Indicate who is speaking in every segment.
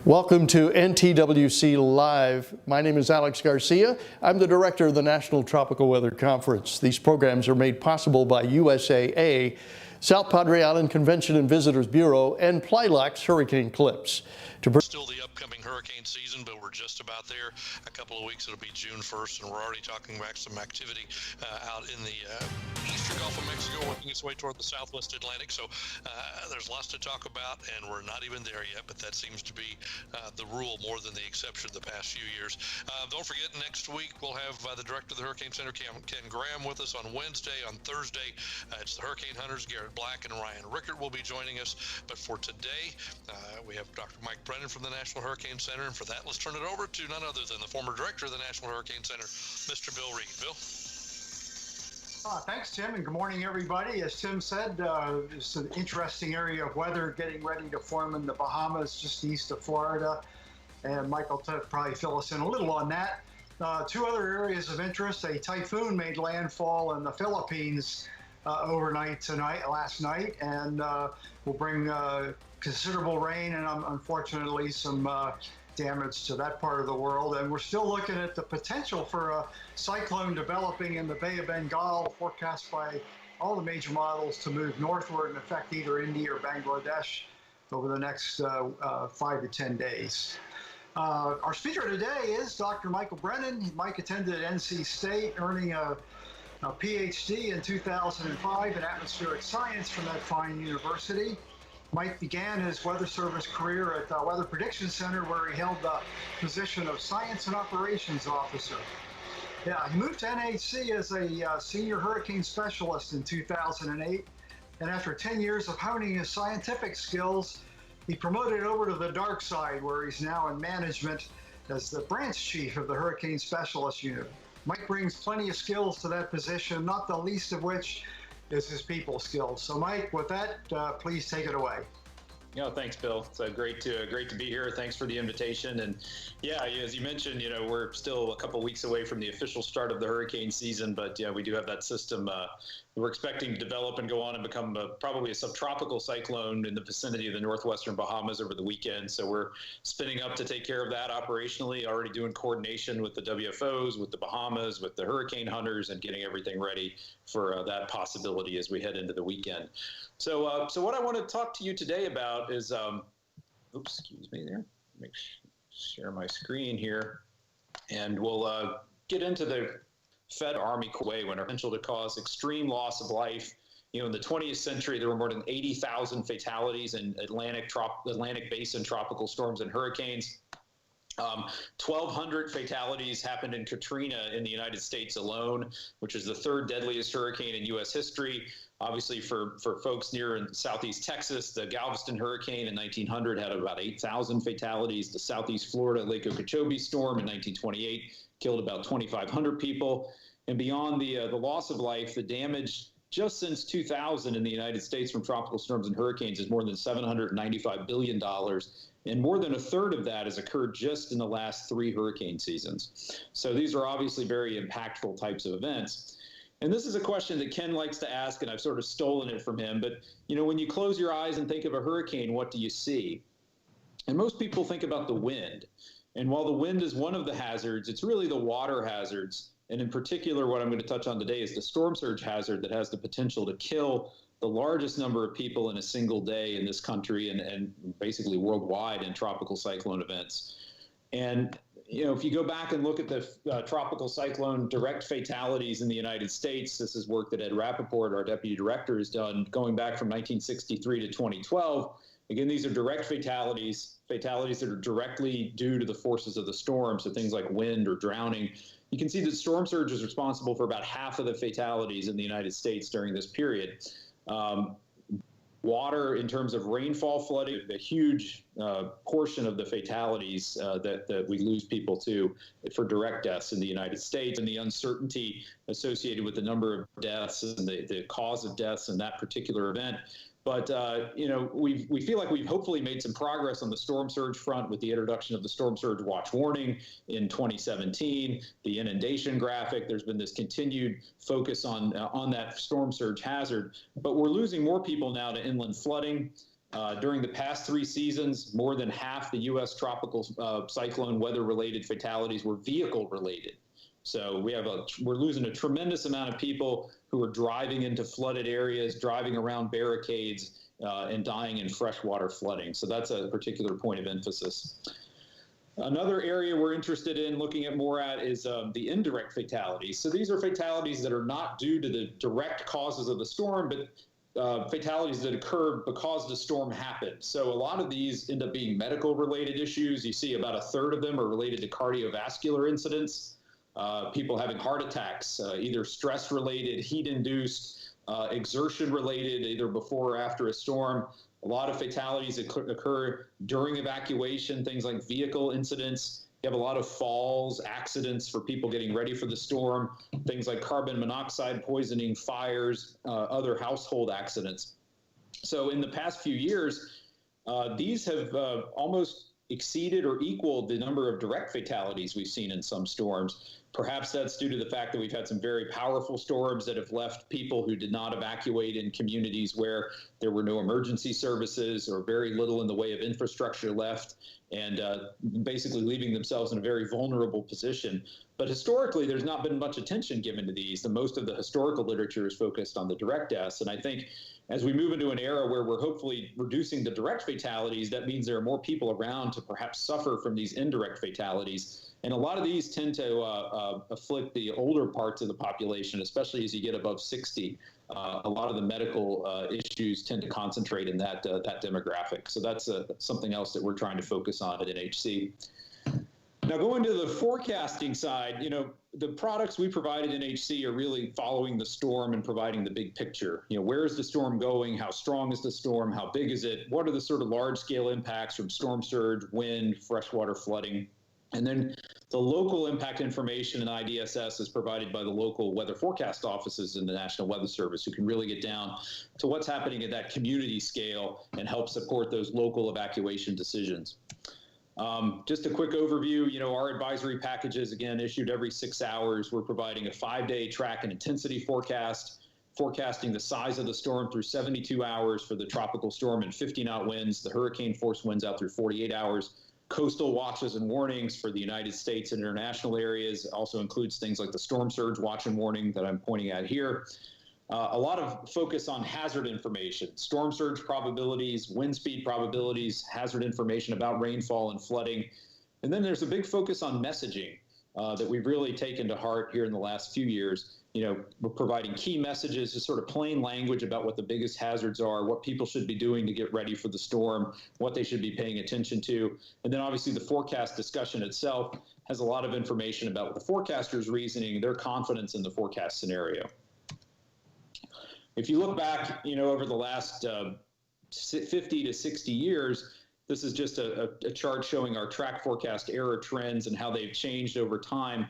Speaker 1: Welcome to Ntwc Live. My name is Alex Garcia. I'm the director of the National Tropical Weather Conference. These programs are made possible by USAA, South Padre Island Convention and Visitors Bureau, and Plylox Hurricane Clips.
Speaker 2: Still the upcoming hurricane season, but we're just about there. A couple of weeks, it'll be June 1st, and we're already talking about some activity out in the eastern Gulf of Mexico, working its way toward the southwest Atlantic. So there's lots to talk about, and we're not even there yet, but that seems to be the rule more than the exception the past few years. Don't forget, next week we'll have the director of the Hurricane Center, Ken Graham, with us on Wednesday. On Thursday, it's the Hurricane Hunters, Garrett Black and Ryan Rickert will be joining us. But for today, we have Dr. Mike Brennan from the National Hurricane Center, and for that, let's turn it over to none other than the former director of the National Hurricane Center, Mr. Bill Reed. Bill?
Speaker 3: Thanks, Tim, and good morning, everybody. As Tim said, it's an interesting area of weather getting ready to form in the Bahamas, just east of Florida, and Mike will probably fill us in a little on that. Two other areas of interest: a typhoon made landfall in the Philippines last night, and will bring considerable rain and unfortunately some damage to that part of the world. And we're still looking at the potential for a cyclone developing in the Bay of Bengal, forecast by all the major models to move northward and affect either India or Bangladesh over the next 5 to 10 days. Our speaker today is Dr. Michael Brennan. Mike attended NC State, earning a PhD in 2005 in atmospheric science from that fine university. Mike began his Weather Service career at the Weather Prediction Center, where he held the position of Science and Operations Officer. He moved to NHC as a senior hurricane specialist in 2008, and after 10 years of honing his scientific skills, he promoted over to the dark side, where he's now in management as the branch chief of the Hurricane Specialist Unit. Mike brings plenty of skills to that position, not the least of which is his people skills. So Mike, with that, please take it away.
Speaker 4: Thanks, Bill. It's great to be here. Thanks for the invitation. And yeah, as you mentioned, we're still a couple weeks away from the official start of the hurricane season, but we do have that system. We're expecting to develop and go on and become probably a subtropical cyclone in the vicinity of the northwestern Bahamas over the weekend. So we're spinning up to take care of that operationally, already doing coordination with the WFOs, with the Bahamas, with the hurricane hunters, and getting everything ready for that possibility as we head into the weekend. So what I want to talk to you today about is, excuse me there, share my screen here, and we'll get into the Fed Army way when potential to cause extreme loss of life. In the 20th century, there were more than 80,000 fatalities in Atlantic Basin tropical storms and hurricanes. 1,200 fatalities happened in Katrina in the United States alone, which is the third deadliest hurricane in U.S. history. Obviously, for folks near in southeast Texas, the Galveston hurricane in 1900 had about 8,000 fatalities. The southeast Florida Lake Okeechobee storm in 1928 killed about 2,500 people. And beyond the loss of life, the damage just since 2000 in the United States from tropical storms and hurricanes is more than $795 billion. And more than a third of that has occurred just in the last 3 hurricane seasons. So these are obviously very impactful types of events. And this is a question that Ken likes to ask, and I've sort of stolen it from him. But, when you close your eyes and think of a hurricane, what do you see? And most people think about the wind. And while the wind is one of the hazards, it's really the water hazards. And in particular, what I'm going to touch on today is the storm surge hazard that has the potential to kill the largest number of people in a single day in this country and basically worldwide in tropical cyclone events. And if you go back and look at the tropical cyclone direct fatalities in the United States, this is work that Ed Rappaport, our deputy director, has done going back from 1963 to 2012. Again, these are direct fatalities that are directly due to the forces of the storm, so things like wind or drowning. You can see that storm surge is responsible for about half of the fatalities in the United States during this period. Water, in terms of rainfall flooding, a huge portion of the fatalities that we lose people to for direct deaths in the United States, and the uncertainty associated with the number of deaths and the cause of deaths in that particular event. But, we feel like we've hopefully made some progress on the storm surge front with the introduction of the storm surge watch warning in 2017, the inundation graphic. There's been this continued focus on that storm surge hazard. But we're losing more people now to inland flooding. During the past 3 seasons, more than half the U.S. tropical cyclone weather-related fatalities were vehicle-related. So we're losing a tremendous amount of people who are driving into flooded areas, driving around barricades, and dying in freshwater flooding. So that's a particular point of emphasis. Another area we're interested in looking at more at is the indirect fatalities. So these are fatalities that are not due to the direct causes of the storm, but fatalities that occurred because the storm happened. So a lot of these end up being medical related issues. You see about a third of them are related to cardiovascular incidents, people having heart attacks, either stress related, heat induced, exertion related, either before or after a storm. A lot of fatalities occur during evacuation, things like vehicle incidents. You have a lot of falls, accidents for people getting ready for the storm, things like carbon monoxide poisoning, fires, other household accidents. So in the past few years, these have almost exceeded or equaled the number of direct fatalities we've seen in some storms. Perhaps that's due to the fact that we've had some very powerful storms that have left people who did not evacuate in communities where there were no emergency services or very little in the way of infrastructure left, and basically leaving themselves in a very vulnerable position. But historically, there's not been much attention given to these. Most of the historical literature is focused on the direct deaths. And I think as we move into an era where we're hopefully reducing the direct fatalities, that means there are more people around to perhaps suffer from these indirect fatalities. And a lot of these tend to afflict the older parts of the population, especially as you get above 60. A lot of the medical issues tend to concentrate in that demographic. So that's something else that we're trying to focus on at NHC. Now, going to the forecasting side, the products we provide at NHC are really following the storm and providing the big picture. Where is the storm going? How strong is the storm? How big is it? What are the sort of large-scale impacts from storm surge, wind, freshwater flooding? And then the local impact information in IDSS is provided by the local weather forecast offices in the National Weather Service, who can really get down to what's happening at that community scale and help support those local evacuation decisions. Just a quick overview, our advisory packages, again, issued every 6 hours. We're providing a 5-day track and intensity forecast, forecasting the size of the storm through 72 hours for the tropical storm and 50-knot winds, the hurricane force winds out through 48 hours. Coastal watches and warnings for the United States and international areas. Also includes things like the storm surge watch and warning that I'm pointing at here. A lot of focus on hazard information, storm surge probabilities, wind speed probabilities, hazard information about rainfall and flooding. And then there's a big focus on messaging that we've really taken to heart here in the last few years. We're providing key messages, just sort of plain language about what the biggest hazards are, what people should be doing to get ready for the storm, what they should be paying attention to. And then obviously the forecast discussion itself has a lot of information about the forecaster's reasoning, their confidence in the forecast scenario. If you look back, over the last 50 to 60 years, this is just a chart showing our track forecast error trends and how they've changed over time.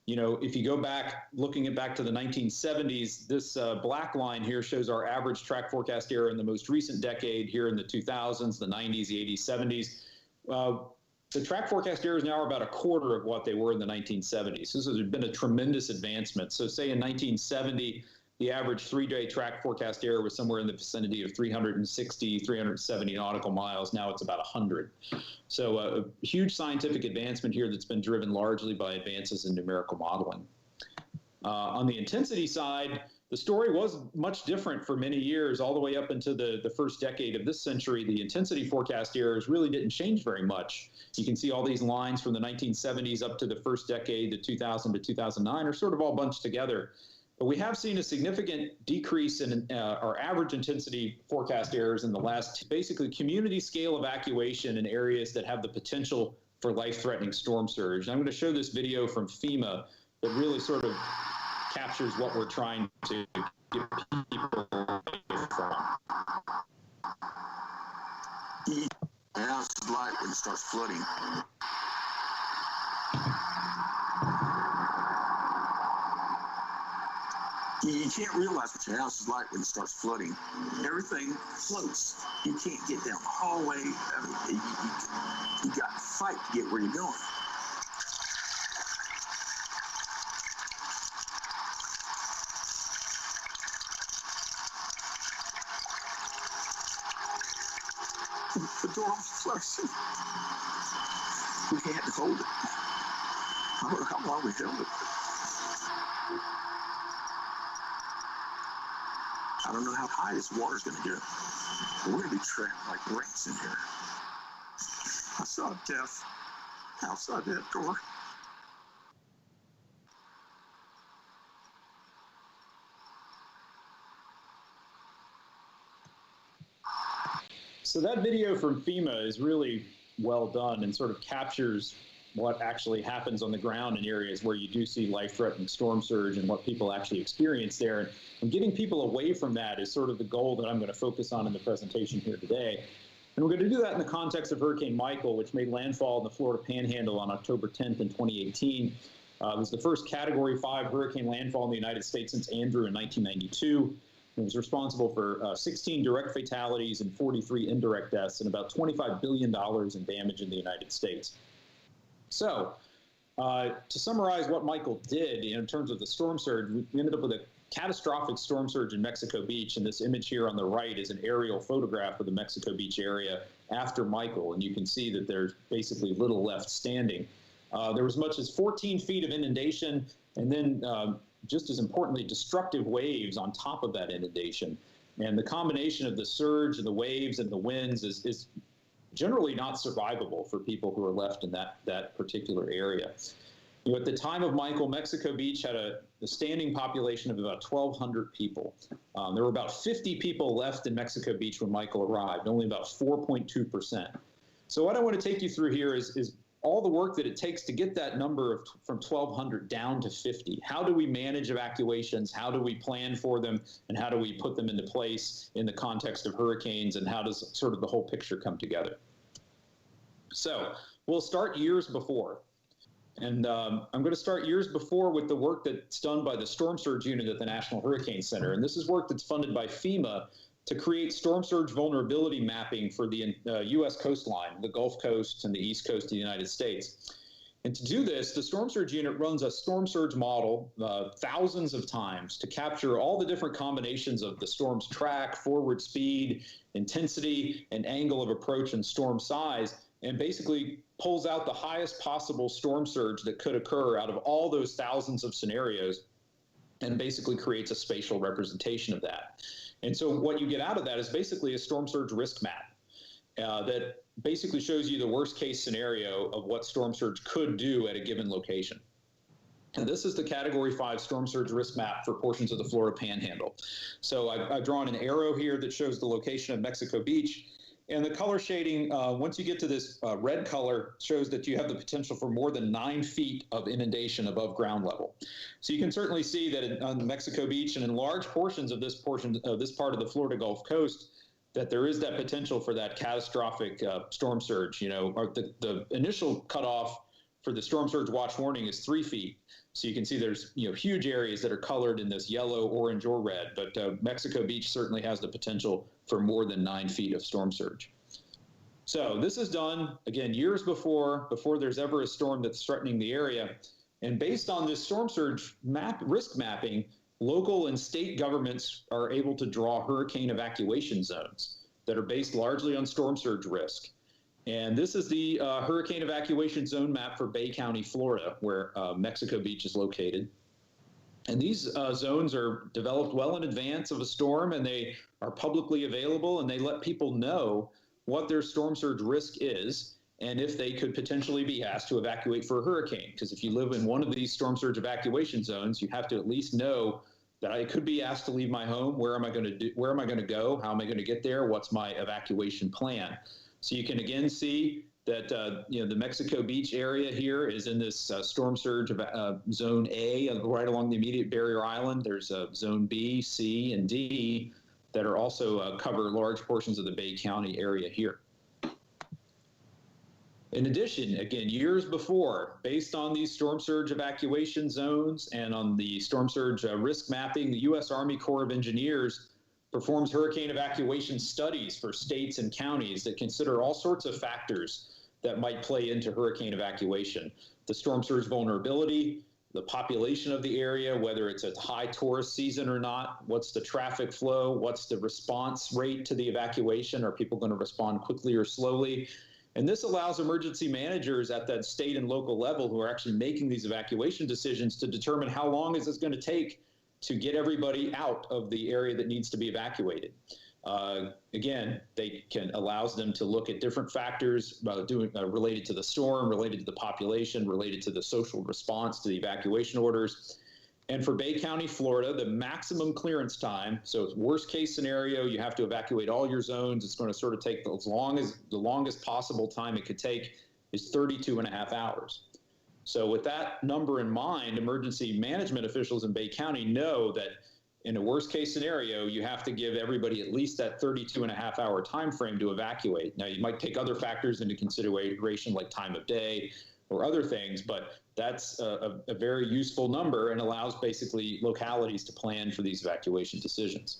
Speaker 4: If you go back, looking back to the 1970s, this black line here shows our average track forecast error in the most recent decade here in the 2000s, the 90s, the 80s, 70s. The track forecast errors now are about a quarter of what they were in the 1970s. This has been a tremendous advancement. So say in 1970, the average 3-day track forecast error was somewhere in the vicinity of 360, 370 nautical miles. Now it's about 100. So a huge scientific advancement here that's been driven largely by advances in numerical modeling. On the intensity side, the story was much different for many years, all the way up into the first decade of this century. The intensity forecast errors really didn't change very much. You can see all these lines from the 1970s up to the first decade, the 2000 to 2009, are sort of all bunched together. But we have seen a significant decrease in our average intensity forecast errors in the last, basically community scale evacuation in areas that have the potential for life-threatening storm surge. And I'm going to show this video from FEMA that really sort of captures what we're trying to get people away from.
Speaker 5: The house is light when it starts flooding. You can't realize what your house is like when it starts flooding. Everything floats. You can't get down the hallway. You got to fight to get where you're going. destruction. We had to hold it. I don't know how long we held it. I don't know how high this water's going to go. We're going to be trapped like rats in here. I saw death outside that door.
Speaker 4: So that video from FEMA is really well done and sort of captures what actually happens on the ground in areas where you do see life-threatening storm surge and what people actually experience there. And getting people away from that is sort of the goal that I'm going to focus on in the presentation here today. And we're going to do that in the context of Hurricane Michael, which made landfall in the Florida Panhandle on October 10th in 2018. It was the first Category 5 hurricane landfall in the United States since Andrew in 1992. It was responsible for 16 direct fatalities and 43 indirect deaths and about $25 billion in damage in the United States. So, to summarize what Michael did in terms of the storm surge, we ended up with a catastrophic storm surge in Mexico Beach, and this image here on the right is an aerial photograph of the Mexico Beach area after Michael, and you can see that there's basically little left standing. There was as much as 14 feet of inundation, and then just as importantly, destructive waves on top of that inundation. And the combination of the surge and the waves and the winds is generally not survivable for people who are left in that particular area. You know, at the time of Michael, Mexico Beach had a standing population of about 1,200 people. There were about 50 people left in Mexico Beach when Michael arrived, only about 4.2%. So what I want to take you through here is all the work that it takes to get that number from 1,200 down to 50. How do we manage evacuations? How do we plan for them? And how do we put them into place in the context of hurricanes? And how does sort of the whole picture come together? So we'll start years before. And I'm going to start years before with the work that's done by the Storm Surge Unit at the National Hurricane Center. And this is work that's funded by FEMA to create storm surge vulnerability mapping for the U.S. coastline, the Gulf Coast and the East Coast of the United States. And to do this, the Storm Surge Unit runs a storm surge model thousands of times to capture all the different combinations of the storm's track, forward speed, intensity, and angle of approach and storm size, and basically pulls out the highest possible storm surge that could occur out of all those thousands of scenarios and basically creates a spatial representation of that. And so what you get out of that is basically a storm surge risk map that basically shows you the worst case scenario of what storm surge could do at a given location. And this is the Category 5 storm surge risk map for portions of the Florida Panhandle. So I've drawn an arrow here that shows the location of Mexico Beach. And the color shading, once you get to this red color, shows that you have the potential for more than 9 feet of inundation above ground level. So you can certainly see that on Mexico Beach and in large portions of this part of the Florida Gulf Coast, that there is that potential for that catastrophic storm surge. You know, or the initial cutoff for the storm surge watch warning is 3 feet. So you can see there's huge areas that are colored in this yellow, orange, or red, but Mexico Beach certainly has the potential for more than 9 feet of storm surge. So this is done, again, years before there's ever a storm that's threatening the area. And based on this storm surge risk mapping, local and state governments are able to draw hurricane evacuation zones that are based largely on storm surge risk. And this is the hurricane evacuation zone map for Bay County, Florida, where Mexico Beach is located. And these zones are developed well in advance of a storm, and they are publicly available, and they let people know what their storm surge risk is and if they could potentially be asked to evacuate for a hurricane. Because if you live in one of these storm surge evacuation zones, you have to at least know that I could be asked to leave my home. Where am I going to go? How am I going to get there? What's my evacuation plan? So you can again see that the Mexico Beach area here is in this storm surge zone A, right along the immediate barrier island. There's zone B, C, and D that are also cover large portions of the Bay County area here. In addition, again, years before, based on these storm surge evacuation zones and on the storm surge risk mapping, the U.S. Army Corps of Engineers performs hurricane evacuation studies for states and counties that consider all sorts of factors that might play into hurricane evacuation. The storm surge vulnerability, the population of the area, whether it's a high tourist season or not, what's the traffic flow, what's the response rate to the evacuation, are people going to respond quickly or slowly, And this allows emergency managers at that state and local level who are actually making these evacuation decisions to determine how long is this going to take to get everybody out of the area that needs to be evacuated. Again, allows them to look at different factors related to the storm, related to the population, related to the social response to the evacuation orders. And for Bay County, Florida, the maximum clearance time, so worst case scenario, you have to evacuate all your zones. It's going to sort of take the longest possible time it could take is 32.5 hours. So with that number in mind, emergency management officials in Bay County know that in a worst case scenario, you have to give everybody at least that 32.5 hour time frame to evacuate. Now, you might take other factors into consideration like time of day or other things, but that's a very useful number and allows basically localities to plan for these evacuation decisions.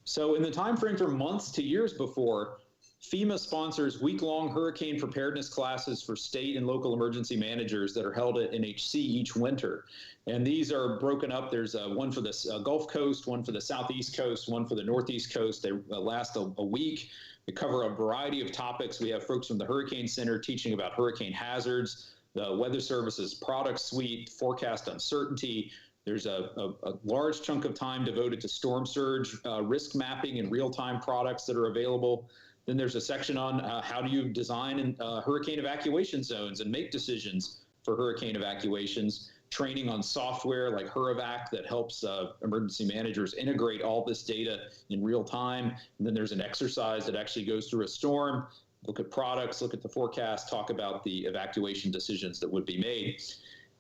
Speaker 4: So in the time frame from months to years before, FEMA sponsors week-long hurricane preparedness classes for state and local emergency managers that are held at Ntwc each winter. And these are broken up. There's one for the Gulf Coast, one for the Southeast Coast, one for the Northeast Coast. They last a week. They cover a variety of topics. We have folks from the Hurricane Center teaching about hurricane hazards, the Weather Service's product suite, forecast uncertainty. There's a large chunk of time devoted to storm surge risk mapping and real-time products that are available. Then there's a section on how do you design hurricane evacuation zones and make decisions for hurricane evacuations, training on software like HurEvac that helps emergency managers integrate all this data in real time. And then there's an exercise that actually goes through a storm, look at products, look at the forecast, talk about the evacuation decisions that would be made.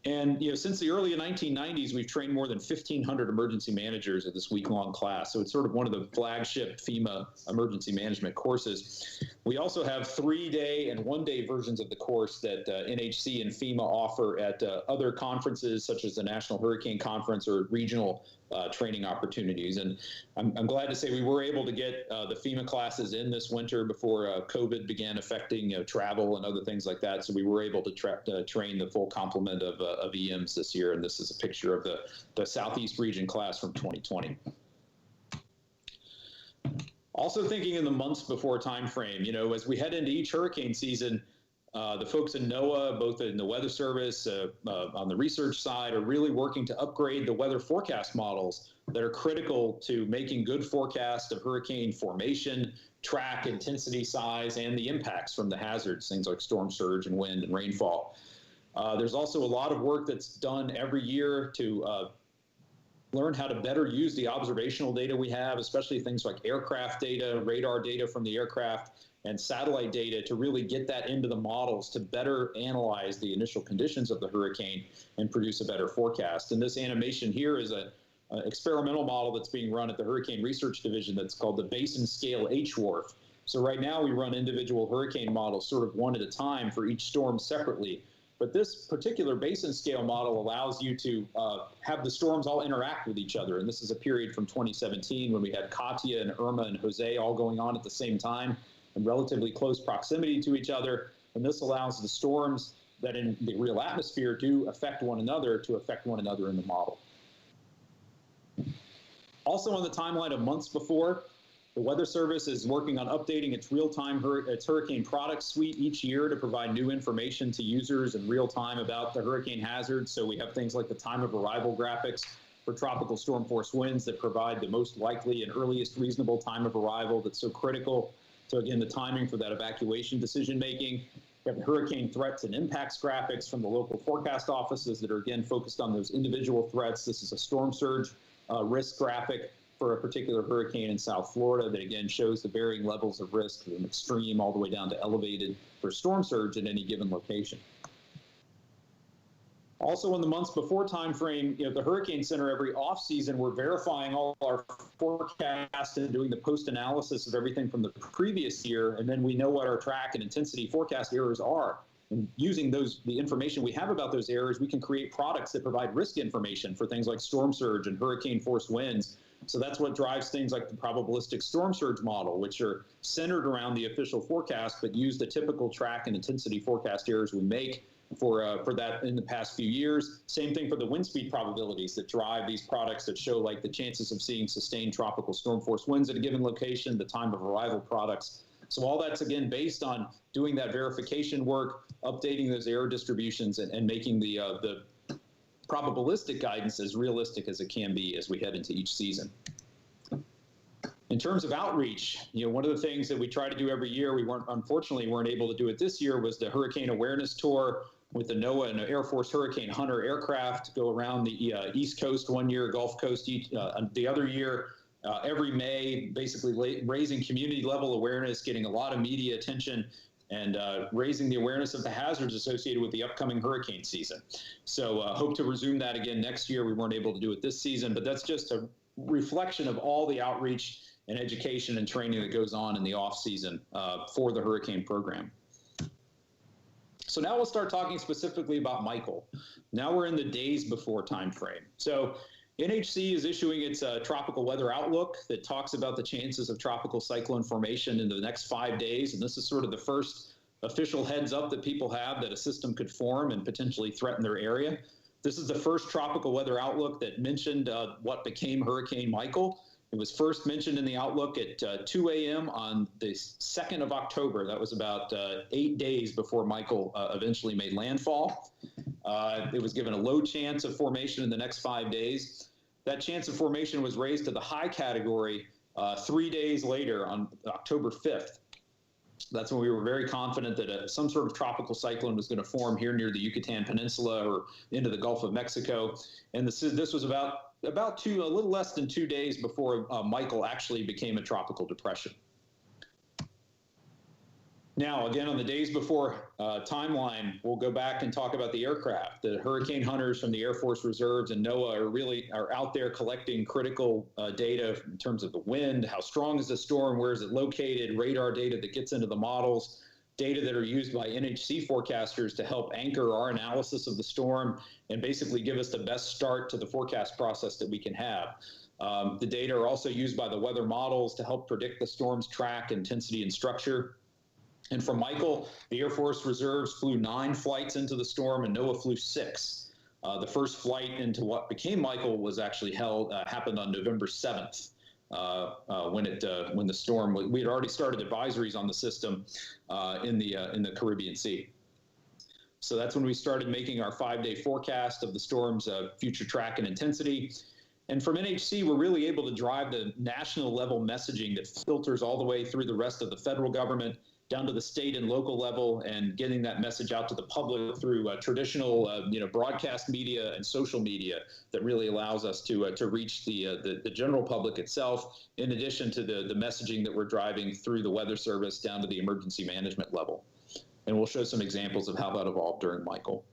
Speaker 4: And since the early 1990s, we've trained more than 1,500 emergency managers at this week-long class. So it's sort of one of the flagship FEMA emergency management courses. We also have 3-day and 1-day versions of the course that NHC and FEMA offer at other conferences, such as the National Hurricane Conference or regional training opportunities. And I'm glad to say we were able to get the FEMA classes in this winter before COVID began affecting travel and other things like that. So we were able to train the full complement of EMs this year. And this is a picture of the Southeast region class from 2020. Also thinking in the months before time frame, as we head into each hurricane season, the folks in NOAA, both in the Weather Service, on the research side, are really working to upgrade the weather forecast models that are critical to making good forecasts of hurricane formation, track, intensity, size, and the impacts from the hazards, things like storm surge and wind and rainfall. There's also a lot of work that's done every year to learn how to better use the observational data we have, especially things like aircraft data, radar data from the aircraft, and satellite data to really get that into the models to better analyze the initial conditions of the hurricane and produce a better forecast. And this animation here is an experimental model that's being run at the Hurricane Research Division that's called the Basin Scale HWRF. So right now we run individual hurricane models sort of one at a time for each storm separately. But this particular basin scale model allows you to have the storms all interact with each other. And this is a period from 2017 when we had Katia and Irma and Jose all going on at the same time in relatively close proximity to each other. And this allows the storms that in the real atmosphere do affect one another to affect one another in the model. Also on the timeline of months before, the Weather Service is working on updating its real-time hurricane product suite each year to provide new information to users in real time about the hurricane hazards. So we have things like the time of arrival graphics for tropical storm force winds that provide the most likely and earliest reasonable time of arrival that's so critical to, again, the timing for that evacuation decision-making. We have hurricane threats and impacts graphics from the local forecast offices that are, again, focused on those individual threats. This is a storm surge risk graphic for a particular hurricane in South Florida that, again, shows the varying levels of risk from extreme all the way down to elevated for storm surge at any given location. Also in the months before time frame, the Hurricane Center, every off season, we're verifying all our forecasts and doing the post-analysis of everything from the previous year, and then we know what our track and intensity forecast errors are. And using the information we have about those errors, we can create products that provide risk information for things like storm surge and hurricane force winds. So that's what drives things like the probabilistic storm surge model, which are centered around the official forecast, but use the typical track and intensity forecast errors we make for that in the past few years. Same thing for the wind speed probabilities that drive these products that show like the chances of seeing sustained tropical storm force winds at a given location, the time of arrival products So all that's, again, based on doing that verification work, updating those error distributions, and making the probabilistic guidance as realistic as it can be as we head into each season. In terms of outreach, one of the things that we try to do every year, unfortunately weren't able to do it this year, was the Hurricane Awareness Tour with the NOAA and the Air Force Hurricane Hunter aircraft, go around the East Coast one year, Gulf Coast the other year, every May, basically raising community level awareness, getting a lot of media attention, and raising the awareness of the hazards associated with the upcoming hurricane season. So hope to resume that again next year. We weren't able to do it this season, but that's just a reflection of all the outreach and education and training that goes on in the off season for the hurricane program. So now we'll start talking specifically about Michael. Now we're in the days before time frame. So NHC is issuing its tropical weather outlook that talks about the chances of tropical cyclone formation in the next 5 days. And this is sort of the first official heads up that people have that a system could form and potentially threaten their area. This is the first tropical weather outlook that mentioned what became Hurricane Michael. It was first mentioned in the outlook at 2 a.m. on the 2nd of October. That was about 8 days before Michael eventually made landfall. It was given a low chance of formation in the next 5 days. That chance of formation was raised to the high category 3 days later on October 5th. That's when we were very confident that some sort of tropical cyclone was going to form here near the Yucatan Peninsula or into the Gulf of Mexico. And this was a little less than 2 days before Michael actually became a tropical depression. Now, again, on the days before timeline, we'll go back and talk about the aircraft. The hurricane hunters from the Air Force Reserves and NOAA are out there collecting critical data in terms of the wind, how strong is the storm, where is it located, radar data that gets into the models, data that are used by NHC forecasters to help anchor our analysis of the storm and basically give us the best start to the forecast process that we can have. The data are also used by the weather models to help predict the storm's track, intensity, and structure. And for Michael, the Air Force Reserves flew 9 flights into the storm, and NOAA flew 6. The first flight into what became Michael was actually happened on November 7th. When the storm, we had already started advisories on the system in the Caribbean Sea. So that's when we started making our 5-day forecast of the storm's future track and intensity. And from NHC, we're really able to drive the national level messaging that filters all the way through the rest of the federal government, down to the state and local level, and getting that message out to the public through traditional broadcast media and social media that really allows us to reach the general public itself, in addition to the messaging that we're driving through the Weather Service down to the emergency management level. And we'll show some examples of how that evolved during Michael.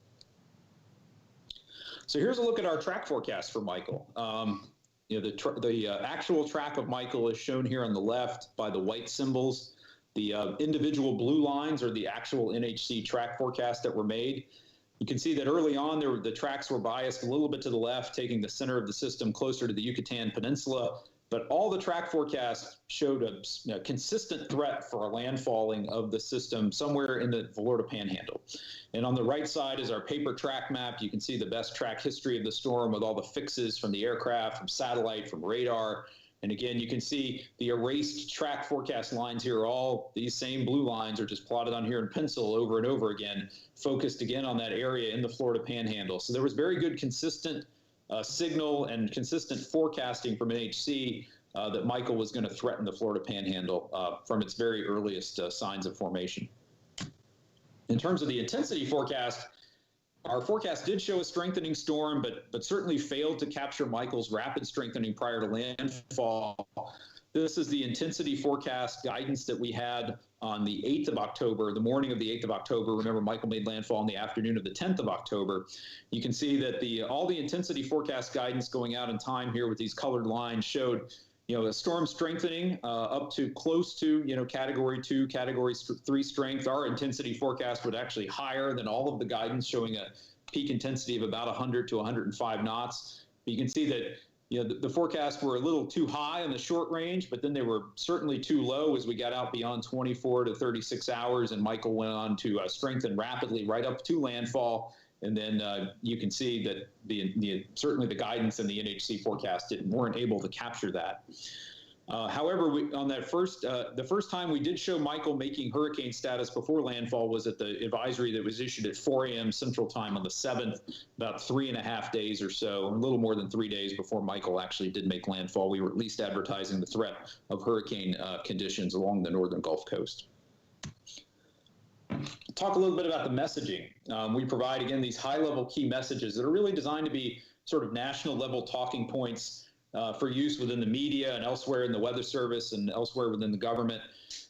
Speaker 4: So here's a look at our track forecast for Michael. The actual track of Michael is shown here on the left by the white symbols. The individual blue lines are the actual NHC track forecast that were made. You can see that early on, the tracks were biased a little bit to the left, taking the center of the system closer to the Yucatan Peninsula. But all the track forecasts showed a consistent threat for a landfalling of the system somewhere in the Florida Panhandle. And on the right side is our paper track map. You can see the best track history of the storm with all the fixes from the aircraft, from satellite, from radar. And again, you can see the erased track forecast lines here. All these same blue lines are just plotted on here in pencil over and over again, focused again on that area in the Florida Panhandle. So there was very good consistent signal and consistent forecasting from NHC that Michael was going to threaten the Florida Panhandle from its very earliest signs of formation. In terms of the intensity forecast, our forecast did show a strengthening storm, but certainly failed to capture Michael's rapid strengthening prior to landfall. This is the intensity forecast guidance that we had on the 8th of October, the morning of the 8th of October. Remember, Michael made landfall in the afternoon of the 10th of October. You can see that all the intensity forecast guidance going out in time here with these colored lines showed a storm strengthening up to close to, Category 2, Category 3 strength. Our intensity forecast would actually higher than all of the guidance, showing a peak intensity of about 100 to 105 knots. But you can see that, the forecasts were a little too high in the short range, but then they were certainly too low as we got out beyond 24 to 36 hours, and Michael went on to strengthen rapidly right up to landfall. And then you can see that certainly the guidance in the NHC forecast weren't able to capture that. However, on that the first time we did show Michael making hurricane status before landfall was at the advisory that was issued at 4 a.m. Central Time on the 7th, about 3.5 days or so, a little more than 3 days before Michael actually did make landfall. We were at least advertising the threat of hurricane conditions along the northern Gulf Coast. Talk a little bit about the messaging. We provide, again, these high-level key messages that are really designed to be sort of national-level talking points for use within the media and elsewhere in the Weather Service and elsewhere within the government.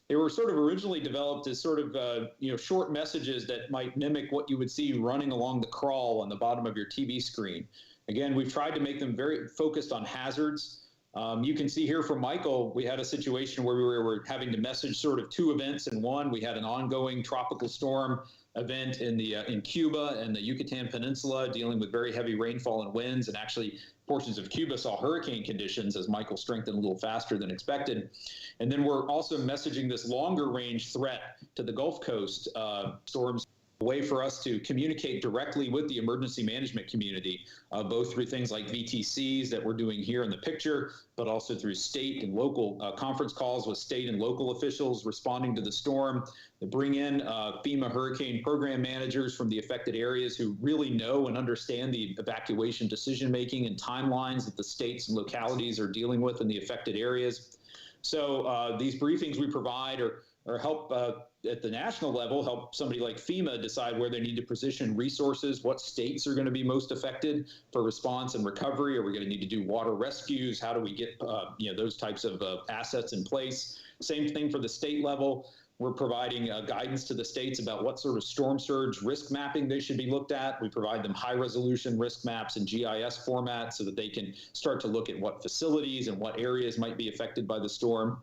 Speaker 4: They were sort of originally developed as sort of short messages that might mimic what you would see running along the crawl on the bottom of your TV screen. Again, we've tried to make them very focused on hazards. You can see here from Michael, we had a situation where we were having to message sort of two events in one. We had an ongoing tropical storm event in Cuba and the Yucatan Peninsula dealing with very heavy rainfall and winds, and actually portions of Cuba saw hurricane conditions as Michael strengthened a little faster than expected. And then we're also messaging this longer range threat to the Gulf Coast storms, a way for us to communicate directly with the emergency management community, both through things like VTCs that we're doing here in the picture, but also through state and local conference calls with state and local officials responding to the storm. They bring in FEMA hurricane program managers from the affected areas who really know and understand the evacuation decision-making and timelines that the states and localities are dealing with in the affected areas. So these briefings we provide or help at the national level, help somebody like FEMA decide where they need to position resources, what states are going to be most affected for response and recovery. Are we going to need to do water rescues? How do we get those types of assets in place? Same thing for the state level. We're providing guidance to the states about what sort of storm surge risk mapping they should be looked at. We provide them high resolution risk maps in GIS format so that they can start to look at what facilities and what areas might be affected by the storm.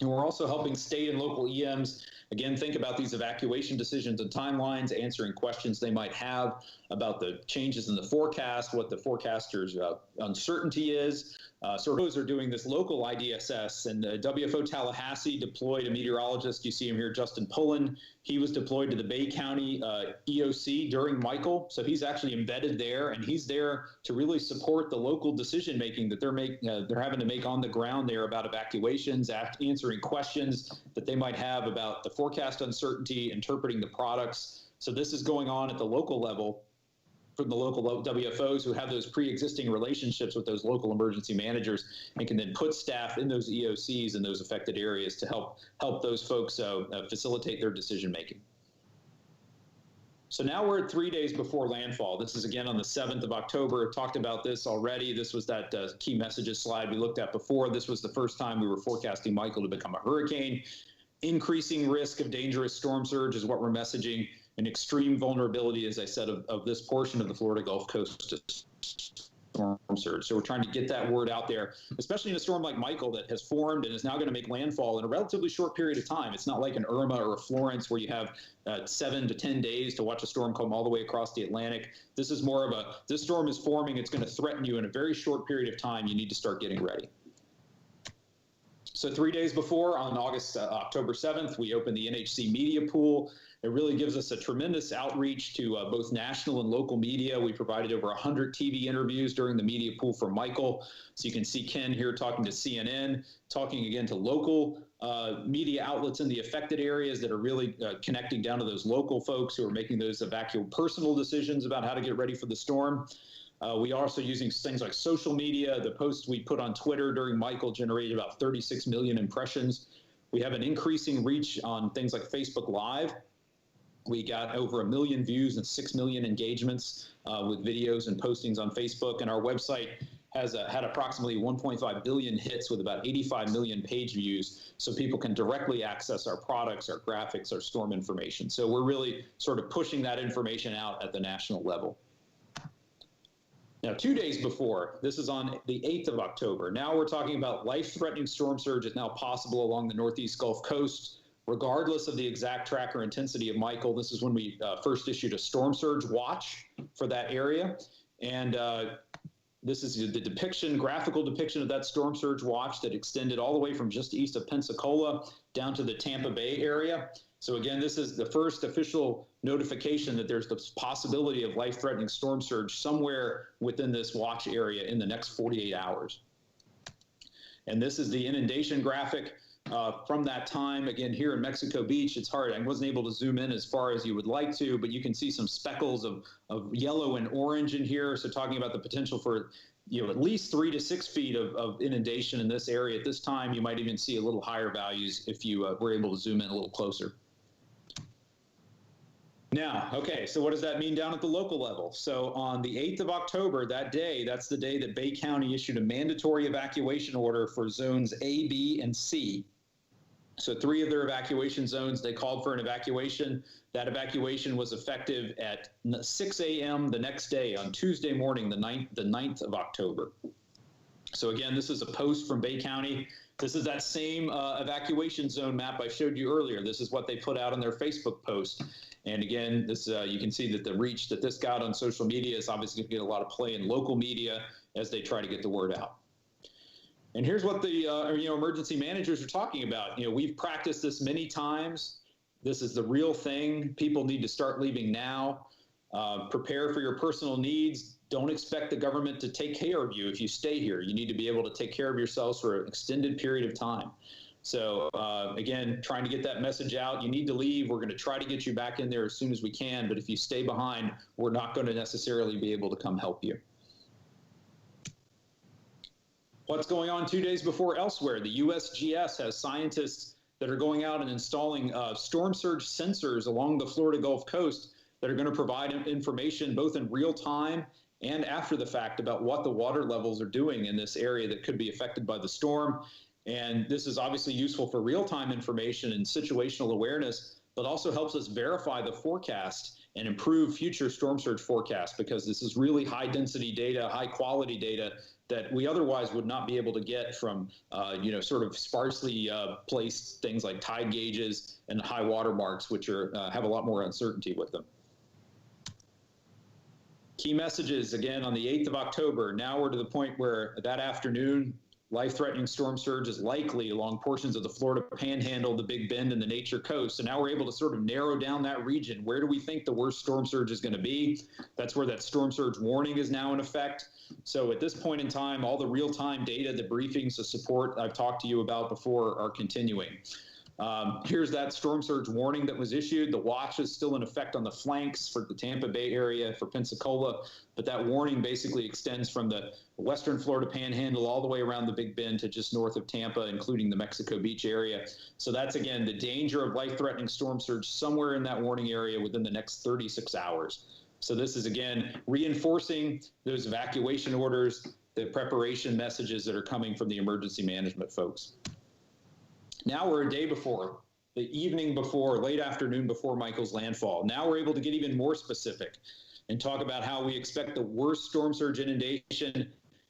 Speaker 4: And we're also helping state and local EMs, again, think about these evacuation decisions and timelines, answering questions they might have about the changes in the forecast, what the forecaster's uncertainty is. Sort of those are doing this local IDSS, and WFO Tallahassee deployed a meteorologist. You see him here, Justin Pullen. He was deployed to the Bay County EOC during Michael, so he's actually embedded there, and he's there to really support the local decision making that they're having to make on the ground there about evacuations, answering questions that they might have about the forecast uncertainty, interpreting the products. So this is going on at the local level from the local WFOs who have those pre-existing relationships with those local emergency managers and can then put staff in those EOCs in those affected areas to help those folks facilitate their decision making. So now we're at 3 days before landfall. This is again on the 7th of October. I talked about this already. This was that key messages slide we looked at before. This was the first time we were forecasting Michael to become a hurricane. Increasing risk of dangerous storm surge is what we're messaging. An extreme vulnerability, as I said, of this portion of the Florida Gulf Coast to storm surge. So we're trying to get that word out there, especially in a storm like Michael that has formed and is now going to make landfall in a relatively short period of time. It's not like an Irma or a Florence where you have 7 to 10 days to watch a storm come all the way across the Atlantic. This is more of this storm is forming. It's going to threaten you in a very short period of time. You need to start getting ready. So 3 days before, on October 7th, we opened the NHC media pool. It really gives us a tremendous outreach to both national and local media. We provided over 100 TV interviews during the media pool for Michael. So you can see Ken here talking to CNN, talking again to local media outlets in the affected areas that are really connecting down to those local folks who are making those personal decisions about how to get ready for the storm. We are also using things like social media. The posts we put on Twitter during Michael generated about 36 million impressions. We have an increasing reach on things like Facebook Live. We got over 1 million views and 6 million engagements with videos and postings on Facebook. And our website has had approximately 1.5 billion hits with about 85 million page views, so people can directly access our products, our graphics, our storm information. So we're really sort of pushing that information out at the national level. Now, 2 days before, this is on the 8th of October. Now we're talking about life-threatening storm surge is now possible along the Northeast Gulf Coast. Regardless of the exact track or intensity of Michael, this is when we first issued a storm surge watch for that area. And this is the graphical depiction of that storm surge watch that extended all the way from just east of Pensacola down to the Tampa Bay area. So again, this is the first official notification that there's the possibility of life-threatening storm surge somewhere within this watch area in the next 48 hours. And this is the inundation graphic from that time. Again, here in Mexico Beach, it's hard. I wasn't able to zoom in as far as you would like to, but you can see some speckles of yellow and orange in here. So talking about the potential for at least 3 to 6 feet of inundation in this area at this time. You might even see a little higher values if you were able to zoom in a little closer. Now, okay, so what does that mean down at the local level? So on the 8th of October, that day, that's the day that Bay County issued a mandatory evacuation order for zones A, B, and C. So 3 of their evacuation zones, they called for an evacuation. That evacuation was effective at 6 a.m. the next day on Tuesday morning, the 9th of October. So again, this is a post from Bay County. This is that same evacuation zone map I showed you earlier. This is what they put out on their Facebook post. And again, this you can see that the reach that this got on social media is obviously going to get a lot of play in local media as they try to get the word out. And here's what the emergency managers are talking about. We've practiced this many times. This is the real thing. People need to start leaving now. Prepare for your personal needs. Don't expect the government to take care of you if you stay here. You need to be able to take care of yourselves for an extended period of time. So again, trying to get that message out. You need to leave. We're going to try to get you back in there as soon as we can. But if you stay behind, we're not going to necessarily be able to come help you. What's going on 2 days before elsewhere? The USGS has scientists that are going out and installing storm surge sensors along the Florida Gulf Coast that are going to provide information both in real time and after the fact about what the water levels are doing in this area that could be affected by the storm. And this is obviously useful for real-time information and situational awareness, but also helps us verify the forecast and improve future storm surge forecasts, because this is really high-density data, high-quality data that we otherwise would not be able to get from, sort of sparsely placed things like tide gauges and high water marks, which are have a lot more uncertainty with them. Key messages, again, on the 8th of October. Now we're to the point where that afternoon, life-threatening storm surge is likely along portions of the Florida Panhandle, the Big Bend, and the Nature Coast. So now we're able to sort of narrow down that region. Where do we think the worst storm surge is going to be? That's where that storm surge warning is now in effect. So at this point in time, all the real-time data, the briefings, the support I've talked to you about before are continuing. Here's that storm surge warning that was issued. The watch is still in effect on the flanks for the Tampa Bay area, for Pensacola, but that warning basically extends from the western Florida Panhandle all the way around the Big Bend to just north of Tampa, including the Mexico Beach area. So that's, again, the danger of life-threatening storm surge somewhere in that warning area within the next 36 hours. So this is, again, reinforcing those evacuation orders, the preparation messages that are coming from the emergency management folks. Now we're a day before, the evening before, late afternoon before Michael's landfall. Now we're able to get even more specific and talk about how we expect the worst storm surge inundation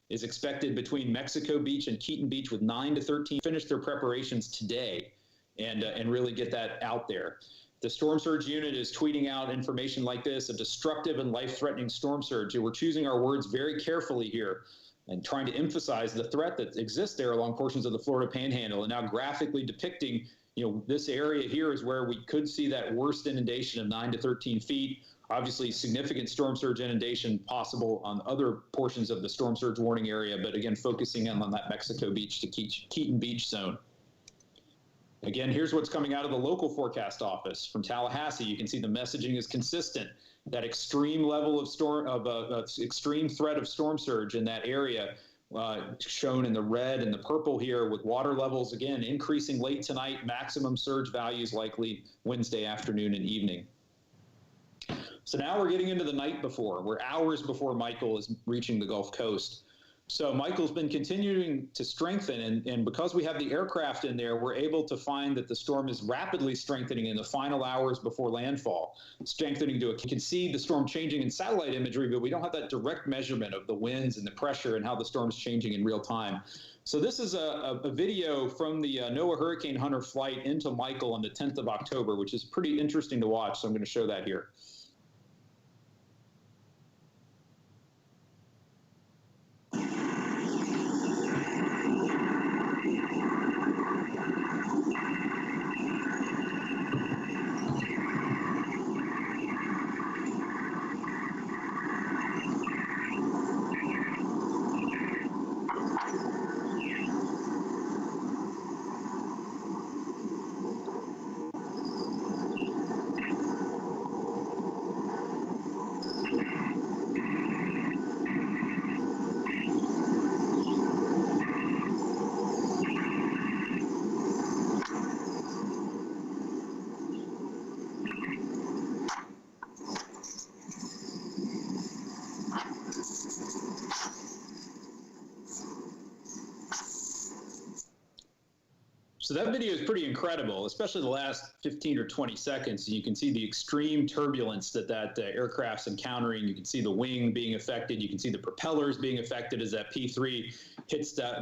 Speaker 4: is expected between Mexico Beach and Keaton Beach, with 9 to 13 finish their preparations today and really get that out there. The storm surge unit is tweeting out information like this: a destructive and life-threatening storm surge. And we're choosing our words very carefully here and trying to emphasize the threat that exists there along portions of the Florida Panhandle, and now graphically depicting, this area here is where we could see that worst inundation of 9 to 13 feet. Obviously, significant storm surge inundation possible on other portions of the storm surge warning area, but again, focusing in on that Mexico Beach to Keaton Beach zone. Again, here's what's coming out of the local forecast office from Tallahassee. You can see the messaging is consistent. That extreme level of extreme threat of storm surge in that area, shown in the red and the purple here, with water levels again increasing late tonight, maximum surge values likely Wednesday afternoon and evening. So now we're getting into the night before. We're hours before Michael is reaching the Gulf Coast. So Michael's been continuing to strengthen, and because we have the aircraft in there, we're able to find that the storm is rapidly strengthening in the final hours before landfall, strengthening to you can see the storm changing in satellite imagery, but we don't have that direct measurement of the winds and the pressure and how the storm's changing in real time. So this is a video from the NOAA Hurricane Hunter flight into Michael on the 10th of October, which is pretty interesting to watch. So I'm going to show that here. So that video is pretty incredible, especially the last 15 or 20 seconds. You can see the extreme turbulence that aircraft's encountering. You can see the wing being affected. You can see the propellers being affected as that P-3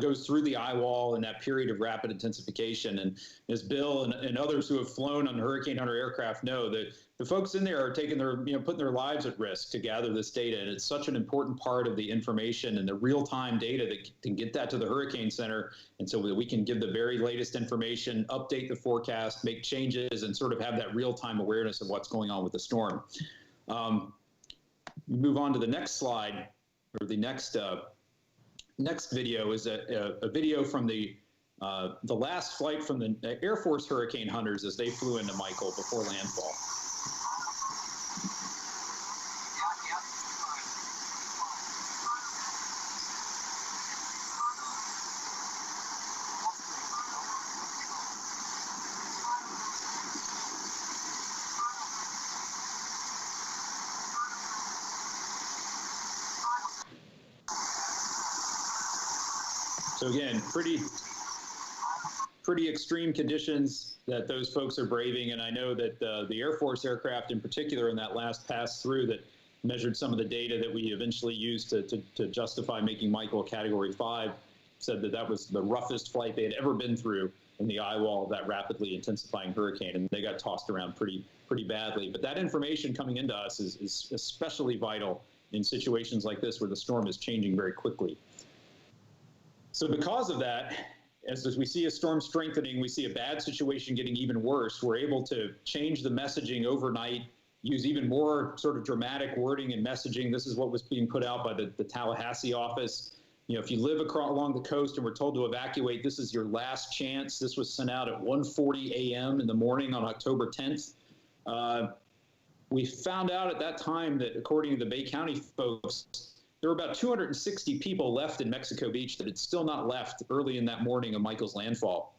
Speaker 4: goes through the eye wall in that period of rapid intensification. And as Bill and others who have flown on Hurricane Hunter aircraft know, that the folks in there are taking putting their lives at risk to gather this data. And it's such an important part of the information and the real-time data that can get that to the Hurricane Center. And so that we can give the very latest information, update the forecast, make changes, and sort of have that real-time awareness of what's going on with the storm. We move on to the next slide, or the next video is a video from the last flight from the Air Force Hurricane Hunters as they flew into Michael before landfall. So again, pretty extreme conditions that those folks are braving. And I know that the Air Force aircraft in particular in that last pass through that measured some of the data that we eventually used to justify making Michael a Category 5 said that that was the roughest flight they had ever been through in the eye wall of that rapidly intensifying hurricane. And they got tossed around pretty badly. But that information coming into us is especially vital in situations like this where the storm is changing very quickly. So because of that, as we see a storm strengthening, we see a bad situation getting even worse. We're able to change the messaging overnight, use even more sort of dramatic wording and messaging. This is what was being put out by the Tallahassee office. You know, if you live along the coast and we're told to evacuate, this is your last chance. This was sent out at 1:40 a.m. in the morning on October 10th. We found out at that time that according to the Bay County folks, there were about 260 people left in Mexico Beach that had still not left early in that morning of Michael's landfall.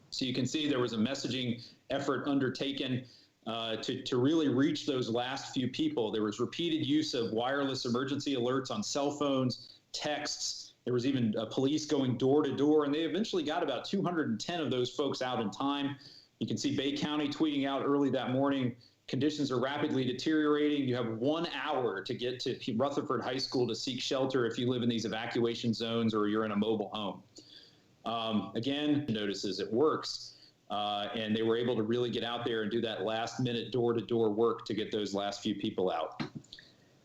Speaker 4: So you can see there was a messaging effort undertaken to really reach those last few people. There was repeated use of wireless emergency alerts on cell phones, texts. There was even police going door to door, and they eventually got about 210 of those folks out in time. You can see Bay County tweeting out early that morning, conditions are rapidly deteriorating. You have 1 hour to get to Rutherford High School to seek shelter if you live in these evacuation zones or you're in a mobile home. Again, notices it works. And they were able to really get out there and do that last minute door-to-door work to get those last few people out.